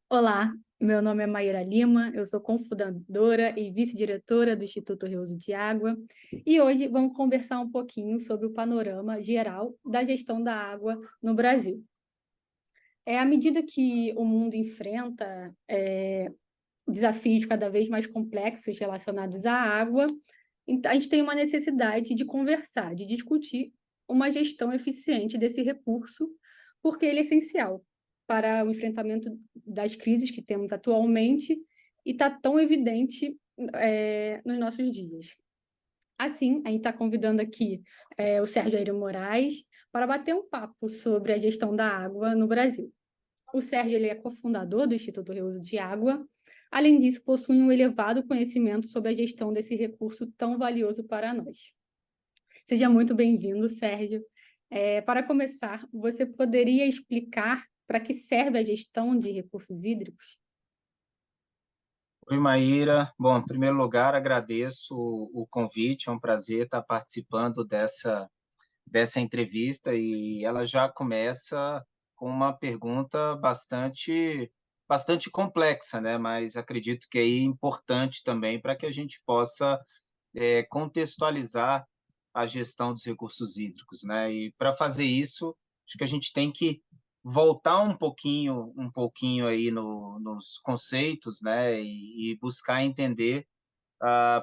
Olá, meu nome é Maíra Lima, eu sou cofundadora e vice-diretora do Instituto Reuso de Água e hoje vamos conversar um pouquinho sobre o panorama geral da gestão da água no Brasil. À medida que o mundo enfrenta desafios cada vez mais complexos relacionados à água, a gente tem uma necessidade de conversar, de discutir uma gestão eficiente desse recurso, porque ele é essencial para o enfrentamento das crises que temos atualmente e está tão evidente nos nossos dias. Assim, a gente está convidando aqui o Sérgio Airo Moraes para bater um papo sobre a gestão da água no Brasil. O Sérgio ele é cofundador do Instituto Reuso de Água. Além disso, possui um elevado conhecimento sobre a gestão desse recurso tão valioso para nós. Seja muito bem-vindo, Sérgio. Para começar, você poderia explicar para que serve a gestão de recursos hídricos? Oi, Maíra. Bom, em primeiro lugar, agradeço o convite, é um prazer estar participando dessa entrevista e ela já começa com uma pergunta bastante complexa, né? Mas acredito que é importante também para que a gente possa contextualizar a gestão dos recursos hídricos, né? E para fazer isso, acho que a gente tem que voltar um pouquinho aí nos conceitos, né? E buscar entender,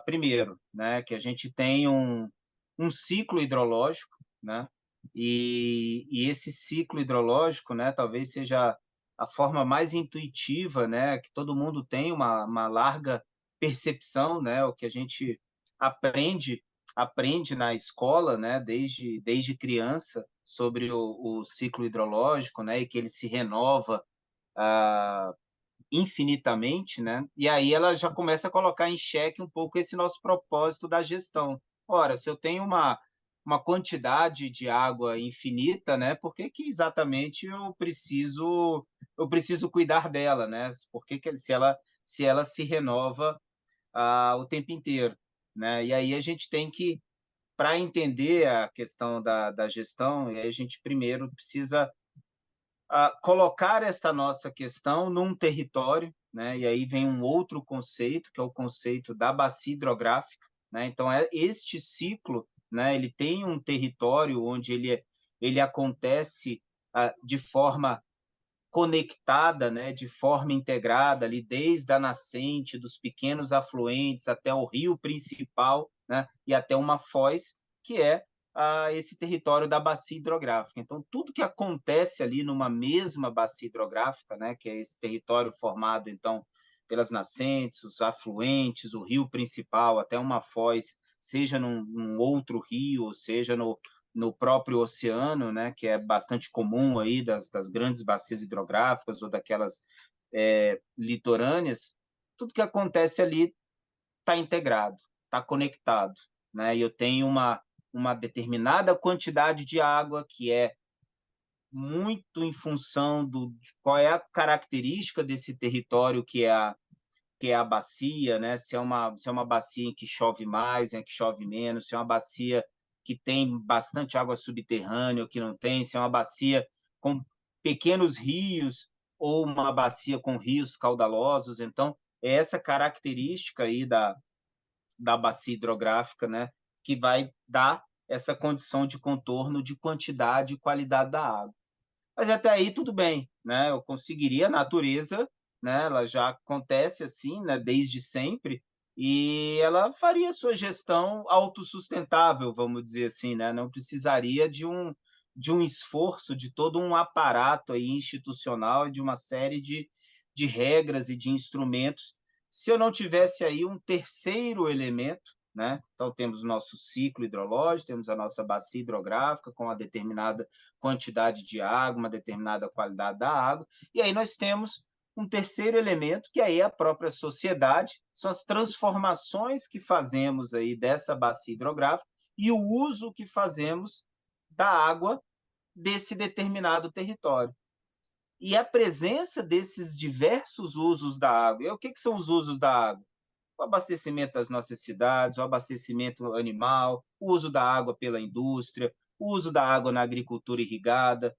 primeiro, né? Que a gente tem um ciclo hidrológico, né? E esse ciclo hidrológico, né? Talvez seja a forma mais intuitiva, né? Que todo mundo tem uma larga percepção, né? O que a gente aprende aprende na escola, né, desde criança, sobre o ciclo hidrológico, né, e que ele se renova infinitamente, né, e aí ela já começa a colocar em xeque um pouco esse nosso propósito da gestão. Ora, se eu tenho uma quantidade de água infinita, né, por que que exatamente eu preciso cuidar dela, né? Por que que se ela se renova o tempo inteiro, né? E aí a gente tem que, para entender a questão da gestão, e aí a gente primeiro precisa colocar esta nossa questão num território, né? E aí vem um outro conceito, que é o conceito da bacia hidrográfica, né? Então, este ciclo, né? Ele tem um território onde ele acontece de forma conectada, né, de forma integrada, ali desde a nascente, dos pequenos afluentes até o rio principal, né, e até uma foz, que é esse território da bacia hidrográfica. Então, tudo que acontece ali numa mesma bacia hidrográfica, né, que é esse território formado, então, pelas nascentes, os afluentes, o rio principal, até uma foz, seja num outro rio, ou seja no próprio oceano, né, que é bastante comum aí das grandes bacias hidrográficas ou daquelas litorâneas, tudo que acontece ali está integrado, está conectado, né? E eu tenho uma determinada quantidade de água que é muito em função de qual é a característica desse território que é a bacia, né? Se é uma bacia em que chove mais, em que chove menos, se é uma bacia que tem bastante água subterrânea ou que não tem, se é uma bacia com pequenos rios ou uma bacia com rios caudalosos. Então, é essa característica aí da bacia hidrográfica, né, que vai dar essa condição de contorno de quantidade e qualidade da água. Mas até aí tudo bem, né? Eu conseguiria, a natureza, né? Ela já acontece assim, né? Desde sempre, e ela faria sua gestão autossustentável, vamos dizer assim, né? Não precisaria de um esforço, de todo um aparato aí institucional, de uma série de regras e de instrumentos, se eu não tivesse aí um terceiro elemento, né? Então, temos o nosso ciclo hidrológico, temos a nossa bacia hidrográfica com uma determinada quantidade de água, uma determinada qualidade da água, e aí nós temos um terceiro elemento, que aí é a própria sociedade, são as transformações que fazemos aí dessa bacia hidrográfica e o uso que fazemos da água desse determinado território. E a presença desses diversos usos da água, e o que são os usos da água? O abastecimento das nossas cidades, o abastecimento animal, o uso da água pela indústria, o uso da água na agricultura irrigada,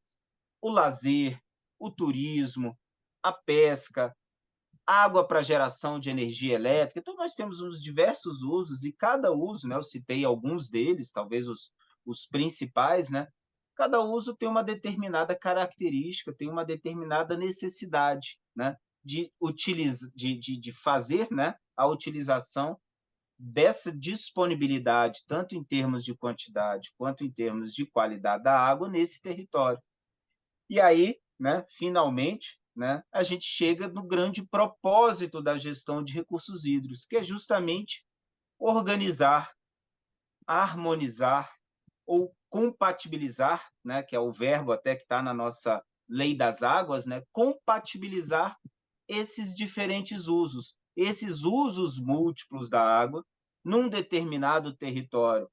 o lazer, o turismo, a pesca, água para geração de energia elétrica. Então, nós temos os diversos usos, e cada uso, né, eu citei alguns deles, talvez os principais, né, cada uso tem uma determinada característica, tem uma determinada necessidade, né, de fazer, né, a utilização dessa disponibilidade, tanto em termos de quantidade quanto em termos de qualidade da água nesse território. E aí, né, finalmente, né, a gente chega no grande propósito da gestão de recursos hídricos, que é justamente organizar, harmonizar ou compatibilizar, né, que é o verbo até que está na nossa lei das águas, né, compatibilizar esses diferentes usos, esses usos múltiplos da água num determinado território,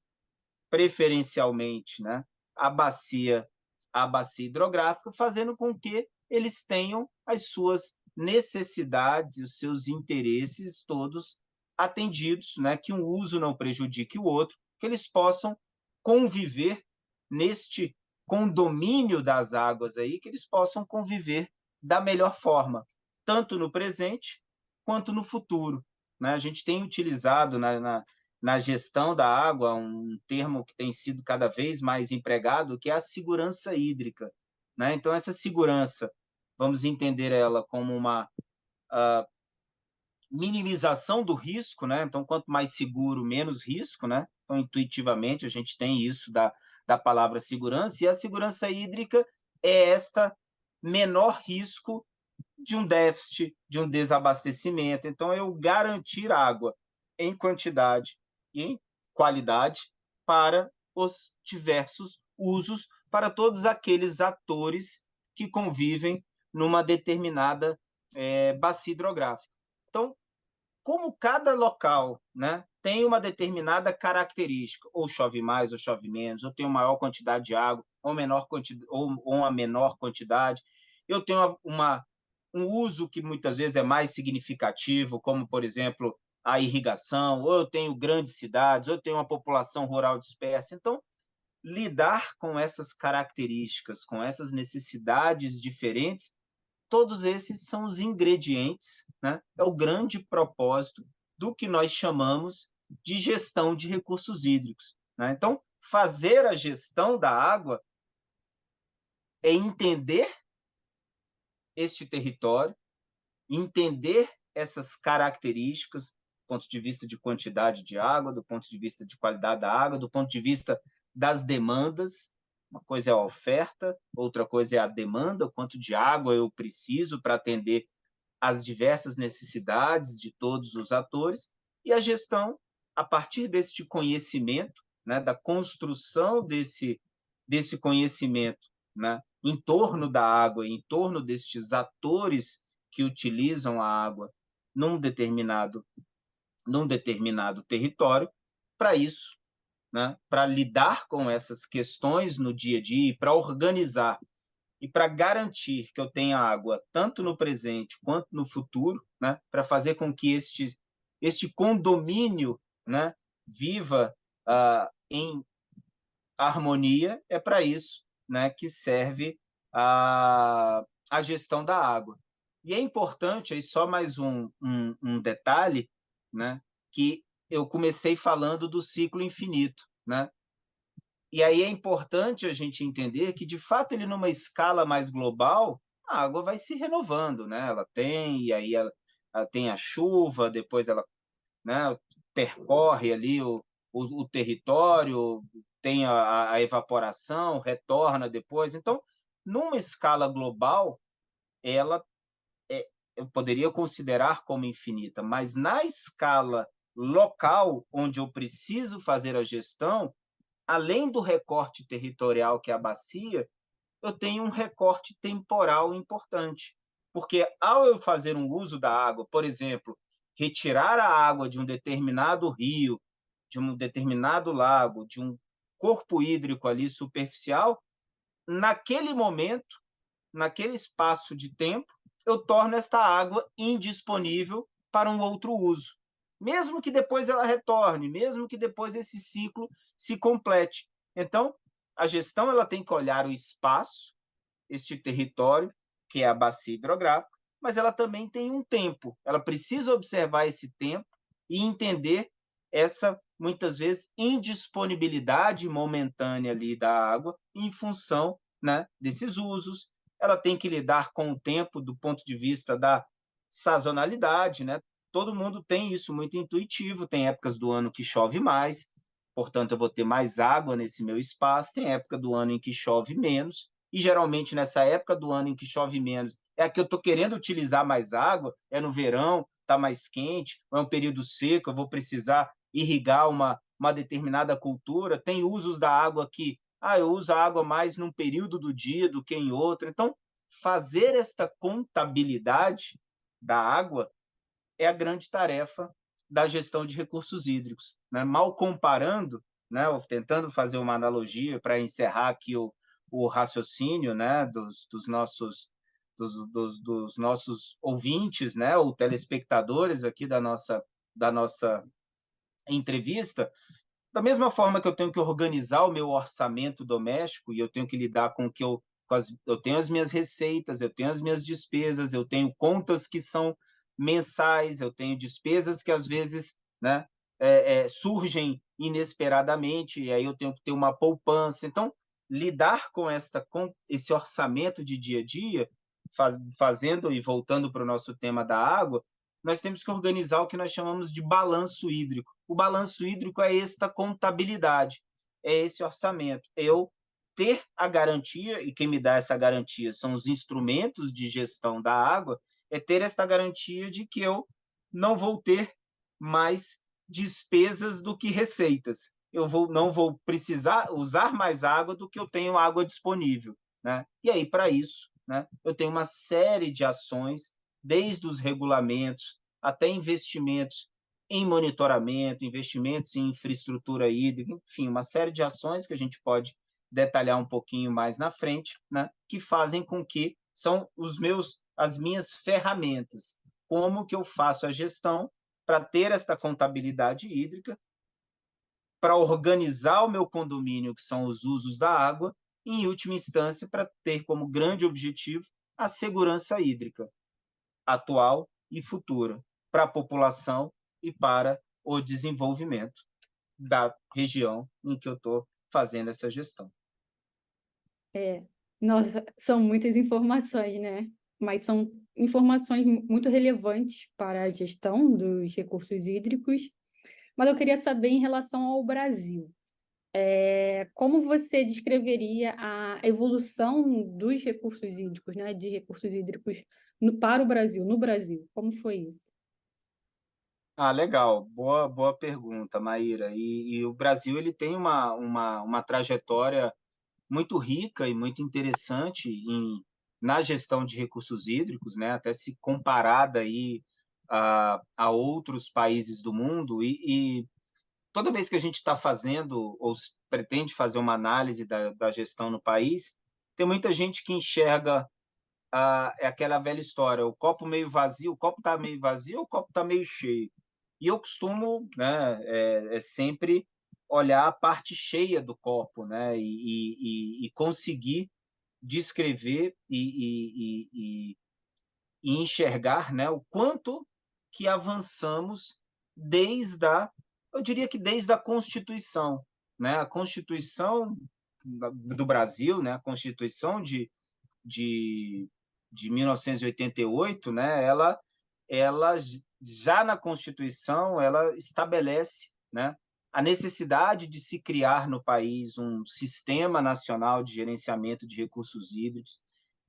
preferencialmente, né, a bacia, a bacia hidrográfica, fazendo com que eles tenham as suas necessidades e os seus interesses todos atendidos, né, que um uso não prejudique o outro, que eles possam conviver neste condomínio das águas aí, que eles possam conviver da melhor forma, tanto no presente quanto no futuro, né? A gente tem utilizado na gestão da água um termo que tem sido cada vez mais empregado, que é a segurança hídrica, né? Então, essa segurança, vamos entender ela como uma minimização do risco, né? Então, quanto mais seguro, menos risco, né? Então, intuitivamente, a gente tem isso da palavra segurança, e a segurança hídrica é esta menor risco de um déficit, de um desabastecimento. Então, eu garantir água em quantidade e em qualidade para os diversos usos, para todos aqueles atores que convivem numa determinada bacia hidrográfica. Então, como cada local, né, tem uma determinada característica, ou chove mais ou chove menos, ou tem uma maior quantidade de água, ou, ou uma menor quantidade, eu tenho um uso que muitas vezes é mais significativo, como, por exemplo, a irrigação, ou eu tenho grandes cidades, ou eu tenho uma população rural dispersa. Então, lidar com essas características, com essas necessidades diferentes, todos esses são os ingredientes, né? É o grande propósito do que nós chamamos de gestão de recursos hídricos, né? Então, fazer a gestão da água é entender este território, entender essas características do ponto de vista de quantidade de água, do ponto de vista de qualidade da água, do ponto de vista das demandas. Uma coisa é a oferta, outra coisa é a demanda, o quanto de água eu preciso para atender às diversas necessidades de todos os atores, e a gestão, a partir deste conhecimento, né, da construção desse conhecimento, né, em torno da água, em torno destes atores que utilizam a água num determinado território, para isso, né, para lidar com essas questões no dia a dia, para organizar e para garantir que eu tenha água tanto no presente quanto no futuro, né, para fazer com que este condomínio, né, viva em harmonia, é para isso, né, que serve a gestão da água. E é importante, aí só mais um detalhe, né, que eu comecei falando do ciclo infinito, né? E aí é importante a gente entender que, de fato, ele numa escala mais global, a água vai se renovando, né? Ela tem, e aí ela tem a chuva, depois ela, né, percorre ali o território, tem a evaporação, retorna depois. Então, numa escala global, ela eu poderia considerar como infinita, mas na escala local, onde eu preciso fazer a gestão, além do recorte territorial que é a bacia, eu tenho um recorte temporal importante. Porque ao eu fazer um uso da água, por exemplo, retirar a água de um determinado rio, de um determinado lago, de um corpo hídrico ali superficial, naquele momento, naquele espaço de tempo, eu torno esta água indisponível para um outro uso. Mesmo que depois ela retorne, mesmo que depois esse ciclo se complete. Então, a gestão ela tem que olhar o espaço, este território, que é a bacia hidrográfica, mas ela também tem um tempo. Ela precisa observar esse tempo e entender essa, muitas vezes, indisponibilidade momentânea ali da água em função, né, desses usos. Ela tem que lidar com o tempo do ponto de vista da sazonalidade, né? Todo mundo tem isso muito intuitivo, tem épocas do ano que chove mais, portanto eu vou ter mais água nesse meu espaço, tem época do ano em que chove menos, e geralmente nessa época do ano em que chove menos é a que eu estou querendo utilizar mais água, é no verão, está mais quente, ou é um período seco, eu vou precisar irrigar uma determinada cultura, tem usos da água que eu uso a água mais num período do dia do que em outro. Então, fazer esta contabilidade da água é a grande tarefa da gestão de recursos hídricos, né? Mal comparando, né, tentando fazer uma analogia para encerrar aqui o raciocínio, né, dos nossos ouvintes, né, ou telespectadores aqui da nossa entrevista, da mesma forma que eu tenho que organizar o meu orçamento doméstico e eu tenho que lidar com o que eu tenho as minhas receitas, eu tenho as minhas despesas, eu tenho contas que são mensais, eu tenho despesas que às vezes, né, surgem inesperadamente, e aí eu tenho que ter uma poupança. Então, lidar com esse orçamento de dia a dia, fazendo e voltando para o nosso tema da água, nós temos que organizar o que nós chamamos de balanço hídrico. O balanço hídrico é esta contabilidade, é esse orçamento. Eu ter a garantia, e quem me dá essa garantia são os instrumentos de gestão da água, é ter esta garantia de que eu não vou ter mais despesas do que receitas. Não vou precisar usar mais água do que eu tenho água disponível, né? E aí, para isso, né, eu tenho uma série de ações, desde os regulamentos até investimentos em monitoramento, investimentos em infraestrutura hídrica, enfim, uma série de ações que a gente pode detalhar um pouquinho mais na frente, né, que fazem com que são as minhas ferramentas. Como que eu faço a gestão para ter esta contabilidade hídrica, para organizar o meu condomínio, que são os usos da água, e, em última instância, para ter como grande objetivo a segurança hídrica atual e futura para a população e para o desenvolvimento da região em que eu estou fazendo essa gestão. É, nossa, são muitas informações, né? Mas são informações muito relevantes para a gestão dos recursos hídricos. Mas eu queria saber em relação ao Brasil. Como você descreveria a evolução dos recursos hídricos, né? De recursos hídricos para o Brasil, no Brasil? Como foi isso? Legal, boa pergunta, Maíra. E o Brasil ele tem uma trajetória muito rica e muito interessante na gestão de recursos hídricos, né? Até se comparada aí a outros países do mundo. E toda vez que a gente está fazendo ou pretende fazer uma análise da gestão no país, tem muita gente que enxerga é aquela velha história, o copo meio vazio, o copo está meio vazio ou o copo está meio cheio? E eu costumo, né, sempre olhar a parte cheia do copo, né, e conseguir descrever e enxergar, né, o quanto que avançamos desde eu diria que desde a Constituição, né, a Constituição do Brasil, né, a Constituição de, de 1988, né, ela já na Constituição ela estabelece, né, a necessidade de se criar no país um sistema nacional de gerenciamento de recursos hídricos.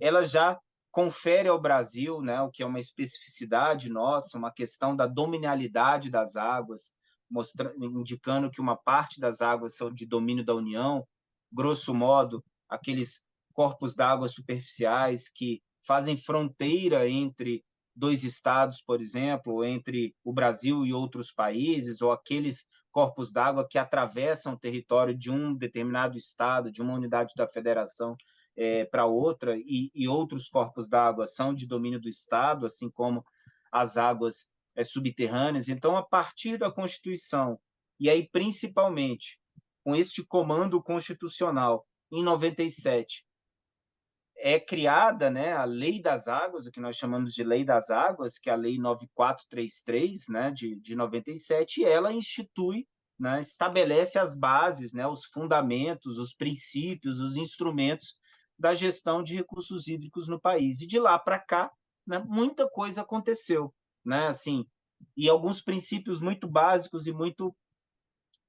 Ela já confere ao Brasil, né, o que é uma especificidade nossa, uma questão da dominialidade das águas, indicando que uma parte das águas são de domínio da União, grosso modo, aqueles corpos d'água superficiais que fazem fronteira entre dois estados, por exemplo, entre o Brasil e outros países, ou aqueles corpos d'água que atravessam o território de um determinado estado, de uma unidade da federação para outra, e outros corpos d'água são de domínio do estado, assim como as águas subterrâneas. Então, a partir da Constituição, e aí principalmente com este comando constitucional, em 97, é criada, né, a Lei das Águas, o que nós chamamos de Lei das Águas, que é a Lei 9433, né, de 97, e ela institui, né, estabelece as bases, né, os fundamentos, os princípios, os instrumentos da gestão de recursos hídricos no país. E de lá para cá, né, muita coisa aconteceu, né, assim, e alguns princípios muito básicos e muito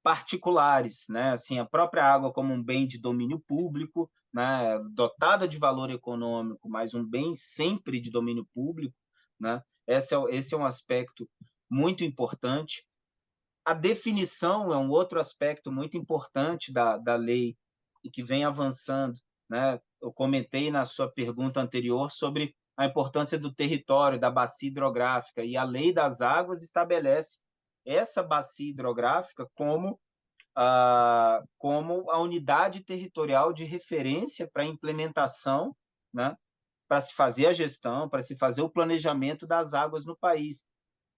particulares, né? Assim, a própria água como um bem de domínio público, né? Dotada de valor econômico, mas um bem sempre de domínio público, né? Esse é um aspecto muito importante. A definição é um outro aspecto muito importante da lei e que vem avançando, né? Eu comentei na sua pergunta anterior sobre a importância do território, da bacia hidrográfica, e a Lei das Águas estabelece essa bacia hidrográfica como a unidade territorial de referência para a implementação, né, para se fazer a gestão, para se fazer o planejamento das águas no país.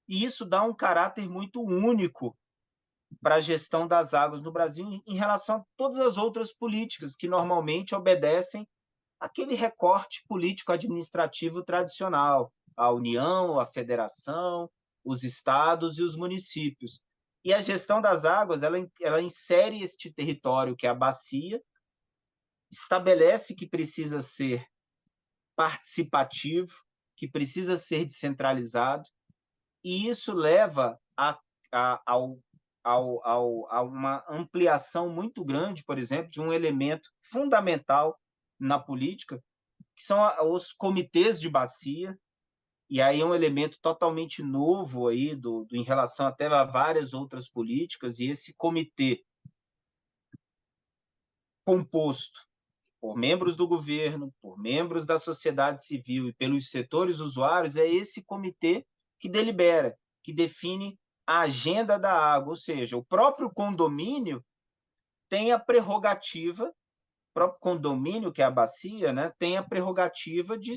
E isso dá um caráter muito único para a gestão das águas no Brasil em relação a todas as outras políticas que normalmente obedecem aquele recorte político-administrativo tradicional, a União, a Federação, os estados e os municípios. E a gestão das águas, ela insere este território, que é a bacia, estabelece que precisa ser participativo, que precisa ser descentralizado, e isso leva a, ao, a uma ampliação muito grande, por exemplo, de um elemento fundamental na política, que são os comitês de bacia, e aí é um elemento totalmente novo aí em relação até a várias outras políticas, e esse comitê composto por membros do governo, por membros da sociedade civil e pelos setores usuários, é esse comitê que delibera, que define a agenda da água, ou seja, o próprio condomínio tem a prerrogativa, o próprio condomínio, que é a bacia, né, tem a prerrogativa de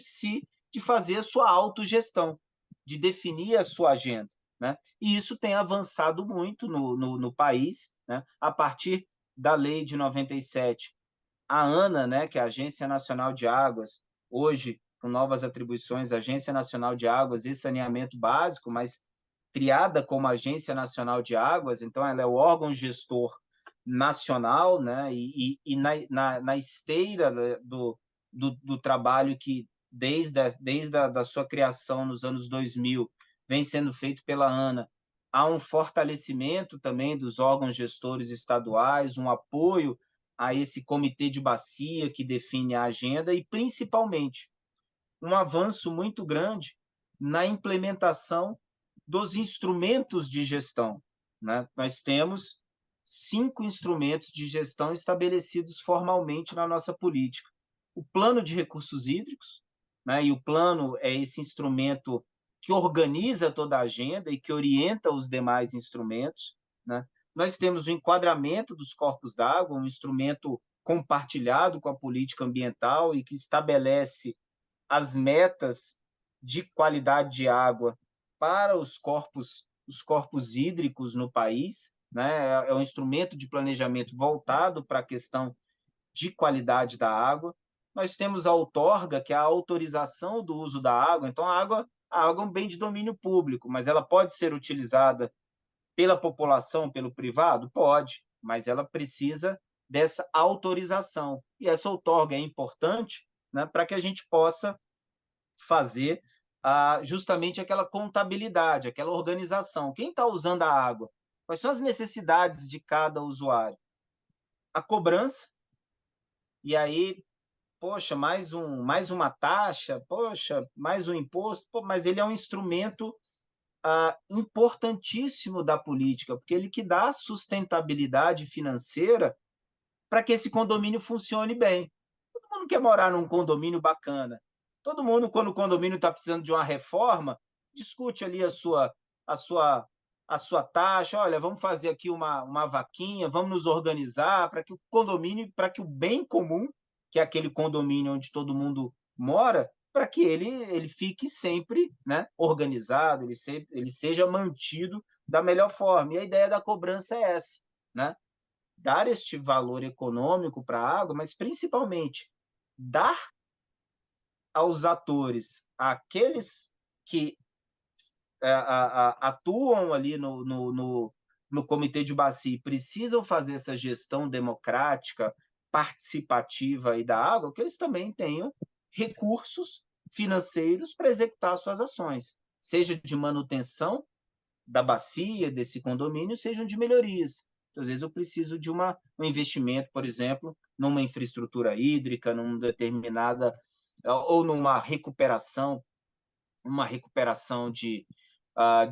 fazer a sua autogestão, de definir a sua agenda, né? E isso tem avançado muito no país, né? A partir da lei de 97, a ANA, né, que é a Agência Nacional de Águas, hoje com novas atribuições, Agência Nacional de Águas e Saneamento Básico, mas criada como Agência Nacional de Águas, então ela é o órgão gestor nacional, né, e na esteira do trabalho que, desde a da sua criação nos anos 2000, vem sendo feito pela ANA, há um fortalecimento também dos órgãos gestores estaduais, um apoio a esse comitê de bacia que define a agenda e, principalmente, um avanço muito grande na implementação dos instrumentos de gestão, né? Nós temos 5 instrumentos de gestão estabelecidos formalmente na nossa política. O plano de recursos hídricos, né? E o plano é esse instrumento que organiza toda a agenda e que orienta os demais instrumentos, né? Nós temos o enquadramento dos corpos d'água, um instrumento compartilhado com a política ambiental e que estabelece as metas de qualidade de água para os corpos hídricos no país, né? É um instrumento de planejamento voltado para a questão de qualidade da água. Nós temos a outorga, que é a autorização do uso da água. Então, a água é um bem de domínio público, mas ela pode ser utilizada pela população, pelo privado? Pode, mas ela precisa dessa autorização. E essa outorga é importante, né, para que a gente possa fazer justamente aquela contabilidade, aquela organização. Quem está usando a água? Quais são as necessidades de cada usuário? A cobrança, e aí, poxa, mais uma taxa, poxa, mais um imposto, pô, mas ele é um instrumento importantíssimo da política, porque ele que dá sustentabilidade financeira para que esse condomínio funcione bem. Todo mundo quer morar num condomínio bacana. Todo mundo, quando o condomínio está precisando de uma reforma, discute ali a sua, a sua taxa. Olha, vamos fazer aqui uma vaquinha, vamos nos organizar para que o condomínio, para que o bem comum, que é aquele condomínio onde todo mundo mora, para que ele fique sempre, né, organizado, ele seja mantido da melhor forma. E a ideia da cobrança é essa, né? Dar este valor econômico para a água, mas principalmente dar aos atores, aqueles que atuam ali no comitê de bacia e precisam fazer essa gestão democrática, participativa aí da água, que eles também tenham recursos financeiros para executar suas ações, seja de manutenção da bacia, desse condomínio, sejam de melhorias. Então, às vezes eu preciso de um investimento, por exemplo, numa infraestrutura hídrica, numa determinada, ou numa recuperação, de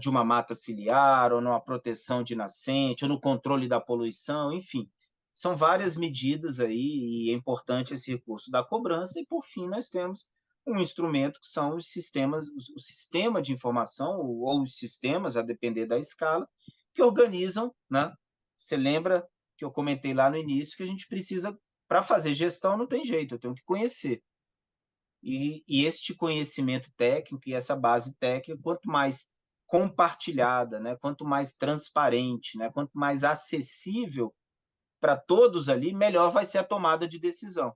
uma mata ciliar, ou numa proteção de nascente, ou no controle da poluição, enfim. São várias medidas aí, e é importante esse recurso da cobrança, e por fim nós temos um instrumento que são os sistemas, o sistema de informação, ou os sistemas, a depender da escala, que organizam, né? Você lembra que eu comentei lá no início que a gente precisa, para fazer gestão, não tem jeito, eu tenho que conhecer. E este conhecimento técnico e essa base técnica, quanto mais compartilhada, né, quanto mais transparente, né, quanto mais acessível para todos ali, melhor vai ser a tomada de decisão.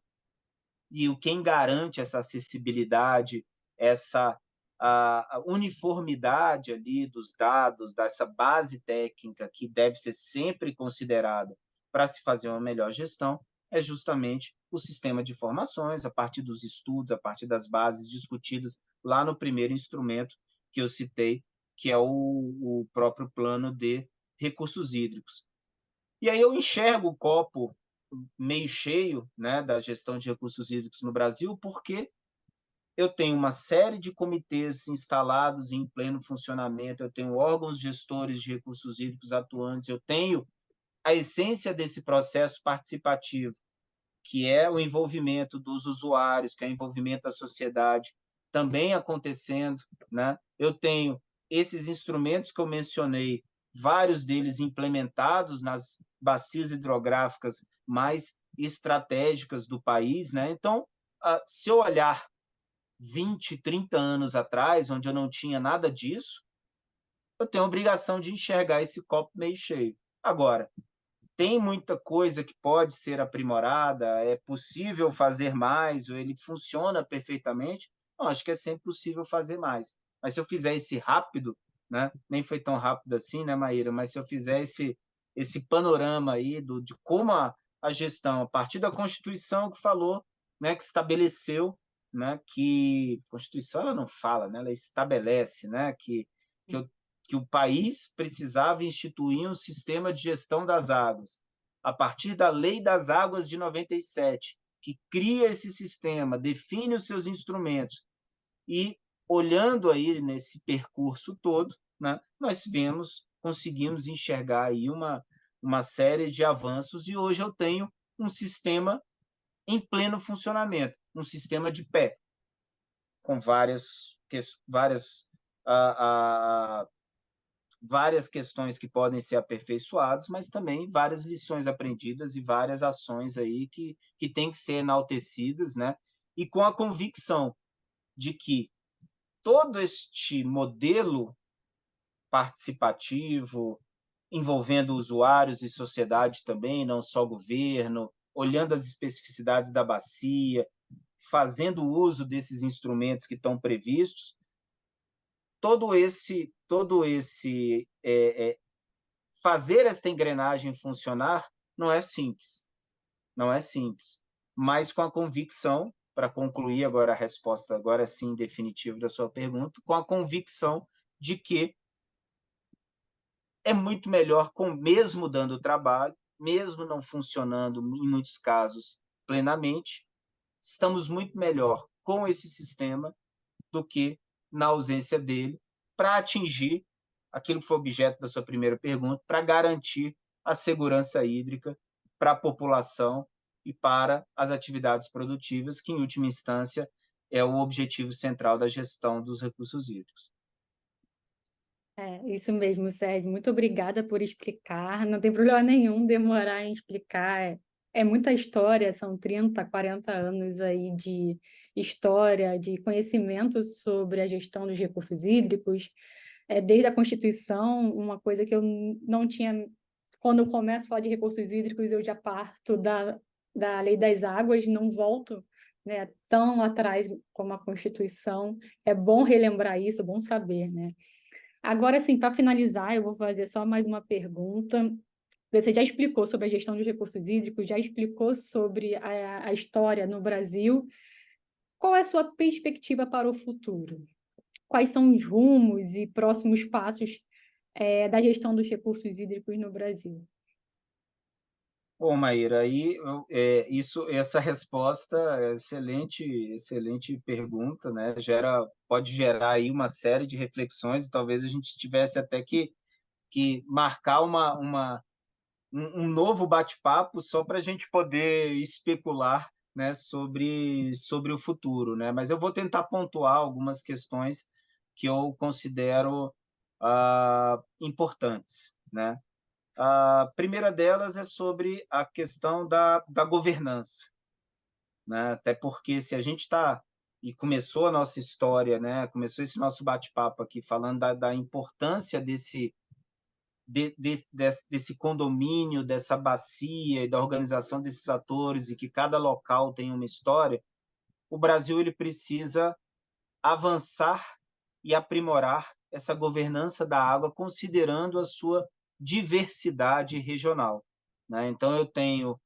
E quem garante essa acessibilidade, essa a uniformidade ali dos dados, dessa base técnica que deve ser sempre considerada para se fazer uma melhor gestão, é justamente o sistema de informações, a partir dos estudos, a partir das bases discutidas lá no primeiro instrumento que eu citei, que é o próprio plano de recursos hídricos. E aí eu enxergo o copo meio cheio, né, da gestão de recursos hídricos no Brasil, porque eu tenho uma série de comitês instalados em pleno funcionamento, eu tenho órgãos gestores de recursos hídricos atuantes, eu tenho a essência desse processo participativo, que é o envolvimento dos usuários, que é o envolvimento da sociedade, também acontecendo, né? Eu tenho esses instrumentos que eu mencionei, vários deles implementados nas bacias hidrográficas mais estratégicas do país, né? Então, se eu olhar 20, 30 anos atrás, onde eu não tinha nada disso, eu tenho a obrigação de enxergar esse copo meio cheio. Agora, tem muita coisa que pode ser aprimorada, é possível fazer mais, ou ele funciona perfeitamente? Não, acho que é sempre possível fazer mais. Mas se eu fizer esse rápido, né? Nem foi tão rápido assim, né, Maíra? Mas se eu fizer esse panorama aí de como a gestão, a partir da Constituição que falou, né, que estabeleceu, né, que a Constituição ela não fala, né, ela estabelece, né, que o país precisava instituir um sistema de gestão das águas, a partir da Lei das Águas de 97, que cria esse sistema, define os seus instrumentos, e olhando aí nesse percurso todo, né, nós conseguimos enxergar aí uma série de avanços, e hoje eu tenho um sistema em pleno funcionamento, um sistema de pé, com várias questões que podem ser aperfeiçoadas, mas também várias lições aprendidas e várias ações aí que têm que ser enaltecidas, né? E com a convicção de que todo este modelo participativo, envolvendo usuários e sociedade também, não só governo, olhando as especificidades da bacia, fazendo uso desses instrumentos que estão previstos, fazer esta engrenagem funcionar não é simples, não é simples, mas com a convicção, para concluir agora a resposta, agora sim, definitiva da sua pergunta, com a convicção de que é muito melhor, mesmo dando trabalho, mesmo não funcionando em muitos casos plenamente, estamos muito melhor com esse sistema do que na ausência dele, para atingir aquilo que foi objeto da sua primeira pergunta, para garantir a segurança hídrica para a população e para as atividades produtivas, que, em última instância, é o objetivo central da gestão dos recursos hídricos. É, isso mesmo, Sérgio. Muito obrigada por explicar. Não tem problema nenhum demorar em explicar. É muita história, são 30, 40 anos aí de história, de conhecimento sobre a gestão dos recursos hídricos. Desde a Constituição, uma coisa que eu não tinha... Quando eu começo a falar de recursos hídricos, eu já parto da Lei das Águas, não volto né, tão atrás como a Constituição. É bom relembrar isso, é bom saber, né? Agora, assim, para finalizar, eu vou fazer só mais uma pergunta. Você já explicou sobre a gestão dos recursos hídricos, já explicou sobre a história no Brasil. Qual é a sua perspectiva para o futuro? Quais são os rumos e próximos passos da gestão dos recursos hídricos no Brasil? Bom, Maíra, aí essa resposta é excelente, excelente pergunta, né? Pode gerar aí uma série de reflexões e talvez a gente tivesse até que marcar um novo bate-papo só para a gente poder especular, né, sobre o futuro, né? Mas eu vou tentar pontuar algumas questões que eu considero importantes, né? A primeira delas é sobre a questão da governança, né? Até porque se a gente está e começou a nossa história, né? Começou esse nosso bate-papo aqui falando da importância desse condomínio, dessa bacia e da organização desses atores e que cada local tem uma história, o Brasil ele precisa avançar e aprimorar essa governança da água, considerando a sua diversidade regional, né? Então, eu tenho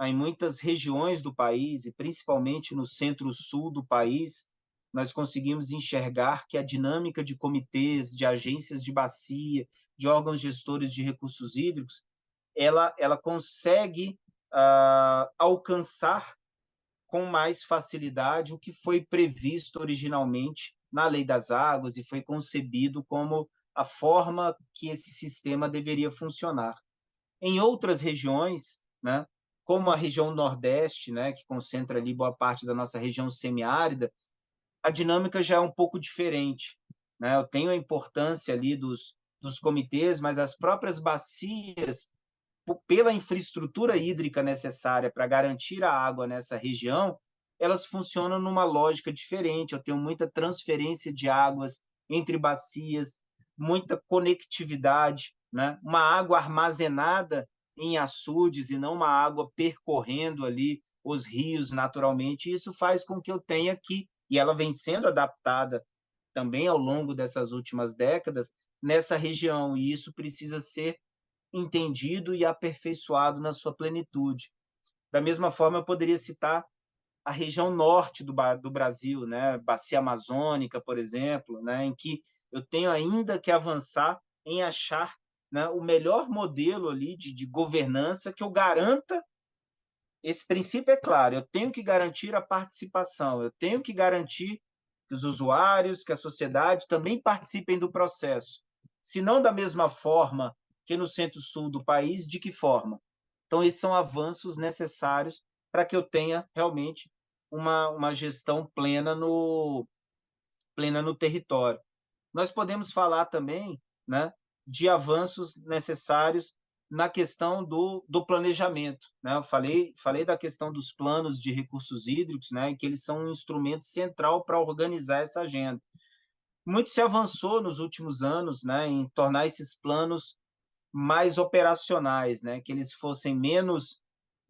em muitas regiões do país, e principalmente no centro-sul do país, nós conseguimos enxergar que a dinâmica de comitês, de agências de bacia, de órgãos gestores de recursos hídricos, ela consegue alcançar com mais facilidade o que foi previsto originalmente na Lei das Águas e foi concebido como a forma que esse sistema deveria funcionar. Em outras regiões, né, como a região Nordeste, né, que concentra ali boa parte da nossa região semiárida, a dinâmica já é um pouco diferente, né? Eu tenho a importância ali dos comitês, mas as próprias bacias, pela infraestrutura hídrica necessária para garantir a água nessa região, elas funcionam numa lógica diferente. Eu tenho muita transferência de águas entre bacias, muita conectividade, né? Uma água armazenada em açudes e não uma água percorrendo ali os rios naturalmente. Isso faz com que eu tenha que, e ela vem sendo adaptada também ao longo dessas últimas décadas, nessa região, e isso precisa ser entendido e aperfeiçoado na sua plenitude. Da mesma forma, eu poderia citar a região norte do Brasil, né? Bacia Amazônica, por exemplo, né? Em que eu tenho ainda que avançar em achar, né, o melhor modelo ali de governança que eu garanta. Esse princípio é claro, eu tenho que garantir a participação, eu tenho que garantir que os usuários, que a sociedade também participem do processo. Se não da mesma forma que no centro-sul do país, de que forma? Então, esses são avanços necessários para que eu tenha realmente uma gestão plena no território. Nós podemos falar também, né, de avanços necessários na questão do planejamento, né? Eu falei da questão dos planos de recursos hídricos, né, que eles são um instrumento central para organizar essa agenda. Muito se avançou nos últimos anos, né, em tornar esses planos mais operacionais, né, que eles fossem menos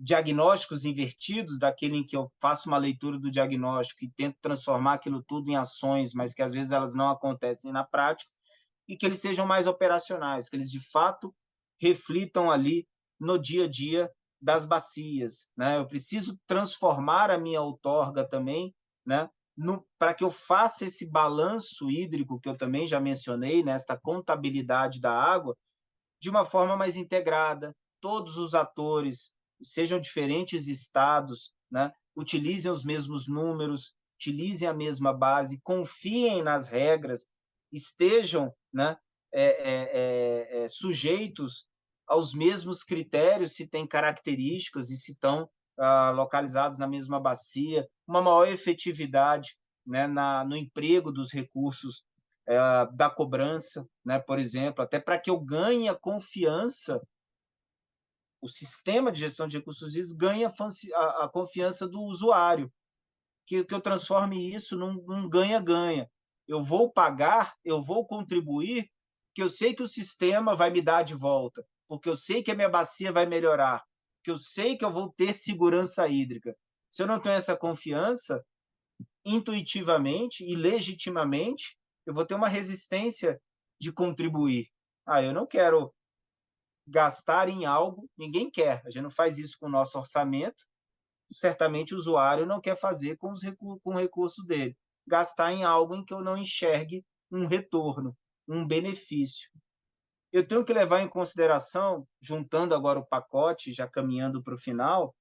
diagnósticos invertidos, daquele em que eu faço uma leitura do diagnóstico e tento transformar aquilo tudo em ações, mas que às vezes elas não acontecem na prática, e que eles sejam mais operacionais, que eles de fato reflitam ali no dia a dia das bacias, né? Eu preciso transformar a minha outorga também, né, para que eu faça esse balanço hídrico que eu também já mencionei, nesta contabilidade da água, de uma forma mais integrada, todos os atores, sejam diferentes estados, né, utilizem os mesmos números, utilizem a mesma base, confiem nas regras, estejam, né, sujeitos aos mesmos critérios, se têm características e se estão localizados na mesma bacia, uma maior efetividade, né, no emprego dos recursos da cobrança, né, por exemplo, até para que eu ganhe a confiança, o sistema de gestão de recursos hídricos ganhe a confiança do usuário, que eu transforme isso num ganha-ganha. Eu vou pagar, eu vou contribuir, que eu sei que o sistema vai me dar de volta, porque eu sei que a minha bacia vai melhorar, porque eu sei que eu vou ter segurança hídrica. Se eu não tenho essa confiança, intuitivamente e legitimamente, eu vou ter uma resistência de contribuir. Eu não quero gastar em algo, ninguém quer, a gente não faz isso com o nosso orçamento, certamente o usuário não quer fazer com o recurso dele. Gastar em algo em que eu não enxergue um retorno, um benefício. Eu tenho que levar em consideração, juntando agora o pacote, já caminhando para o final,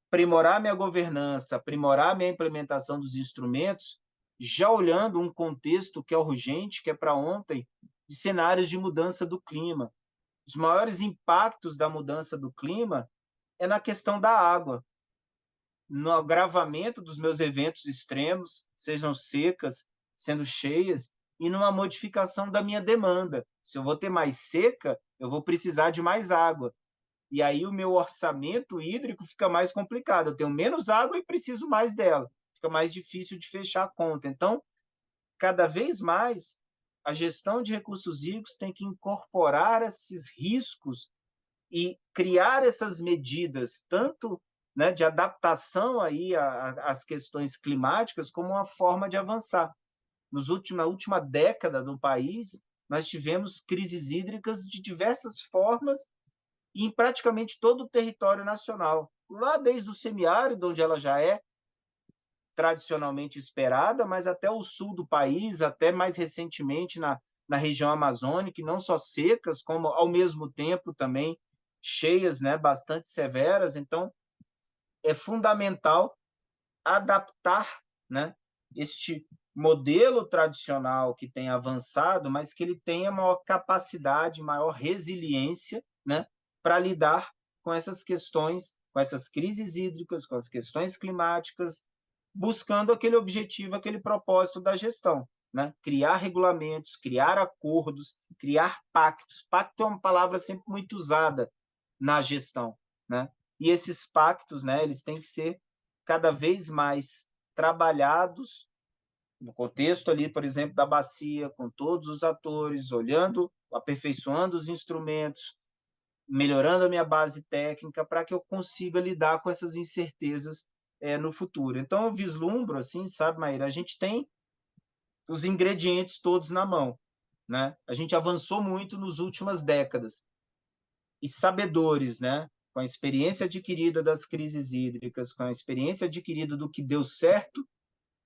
aprimorar minha governança, aprimorar minha implementação dos instrumentos, já olhando um contexto que é urgente, que é para ontem, de cenários de mudança do clima. Os maiores impactos da mudança do clima é na questão da água, no agravamento dos meus eventos extremos, sejam secas, sendo cheias, e numa modificação da minha demanda. Se eu vou ter mais seca, eu vou precisar de mais água. E aí o meu orçamento hídrico fica mais complicado. Eu tenho menos água e preciso mais dela. Fica mais difícil de fechar a conta. Então, cada vez mais, a gestão de recursos hídricos tem que incorporar esses riscos e criar essas medidas, tanto, né, de adaptação aí às questões climáticas, como uma forma de avançar. Na última década do país, nós tivemos crises hídricas de diversas formas em praticamente todo o território nacional. Lá desde o semiárido, onde ela já é tradicionalmente esperada, mas até o sul do país, até mais recentemente na região amazônica, e não só secas, como ao mesmo tempo também cheias, né, bastante severas. Então, é fundamental adaptar, né, este modelo tradicional que tem avançado, mas que ele tenha maior capacidade, maior resiliência, né, para lidar com essas questões, com essas crises hídricas, com as questões climáticas, buscando aquele objetivo, aquele propósito da gestão, né? Criar regulamentos, criar acordos, criar pactos. Pacto é uma palavra sempre muito usada na gestão, né? E esses pactos, né, eles têm que ser cada vez mais trabalhados no contexto ali, por exemplo, da bacia, com todos os atores, olhando, aperfeiçoando os instrumentos, melhorando a minha base técnica para que eu consiga lidar com essas incertezas no futuro. Então, eu vislumbro, assim, sabe, Maíra, a gente tem os ingredientes todos na mão, né? A gente avançou muito nas últimas décadas e sabedores, né? Com a experiência adquirida das crises hídricas, com a experiência adquirida do que deu certo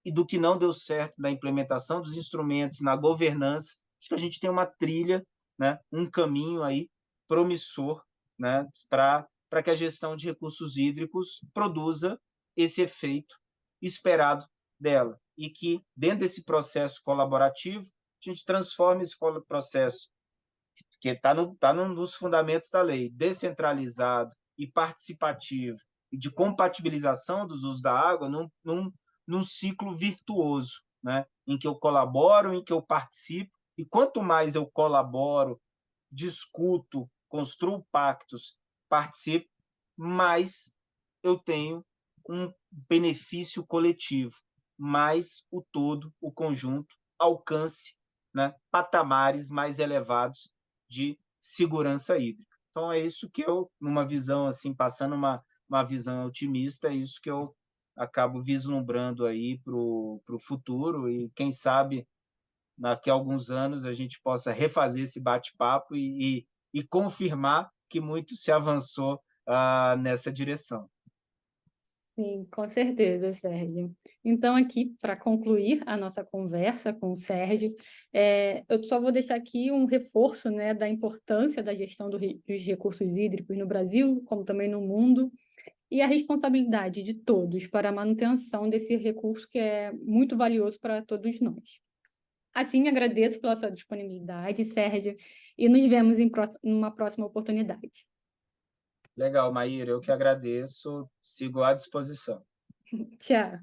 e do que não deu certo na implementação dos instrumentos, na governança, acho que a gente tem uma trilha, né? Um caminho aí promissor, né? Para que a gestão de recursos hídricos produza esse efeito esperado dela e que, dentro desse processo colaborativo, a gente transforme esse processo que está num dos fundamentos da lei, descentralizado e participativo, e de compatibilização dos usos da água num ciclo virtuoso, né? Em que eu colaboro, em que eu participo, e quanto mais eu colaboro, discuto, construo pactos, participo, mais eu tenho um benefício coletivo, mais o todo, o conjunto, alcance, né, patamares mais elevados de segurança hídrica. Então, é isso que eu, numa visão assim, passando uma visão otimista, é isso que eu acabo vislumbrando aí para o futuro e, quem sabe, daqui a alguns anos a gente possa refazer esse bate-papo e confirmar que muito se avançou nessa direção. Sim, com certeza, Sérgio. Então, aqui, para concluir a nossa conversa com o Sérgio, eu só vou deixar aqui um reforço, né, da importância da gestão dos recursos hídricos no Brasil, como também no mundo, e a responsabilidade de todos para a manutenção desse recurso que é muito valioso para todos nós. Assim, agradeço pela sua disponibilidade, Sérgio, e nos vemos em uma próxima oportunidade. Legal, Maíra, eu que agradeço, sigo à disposição. Tchau.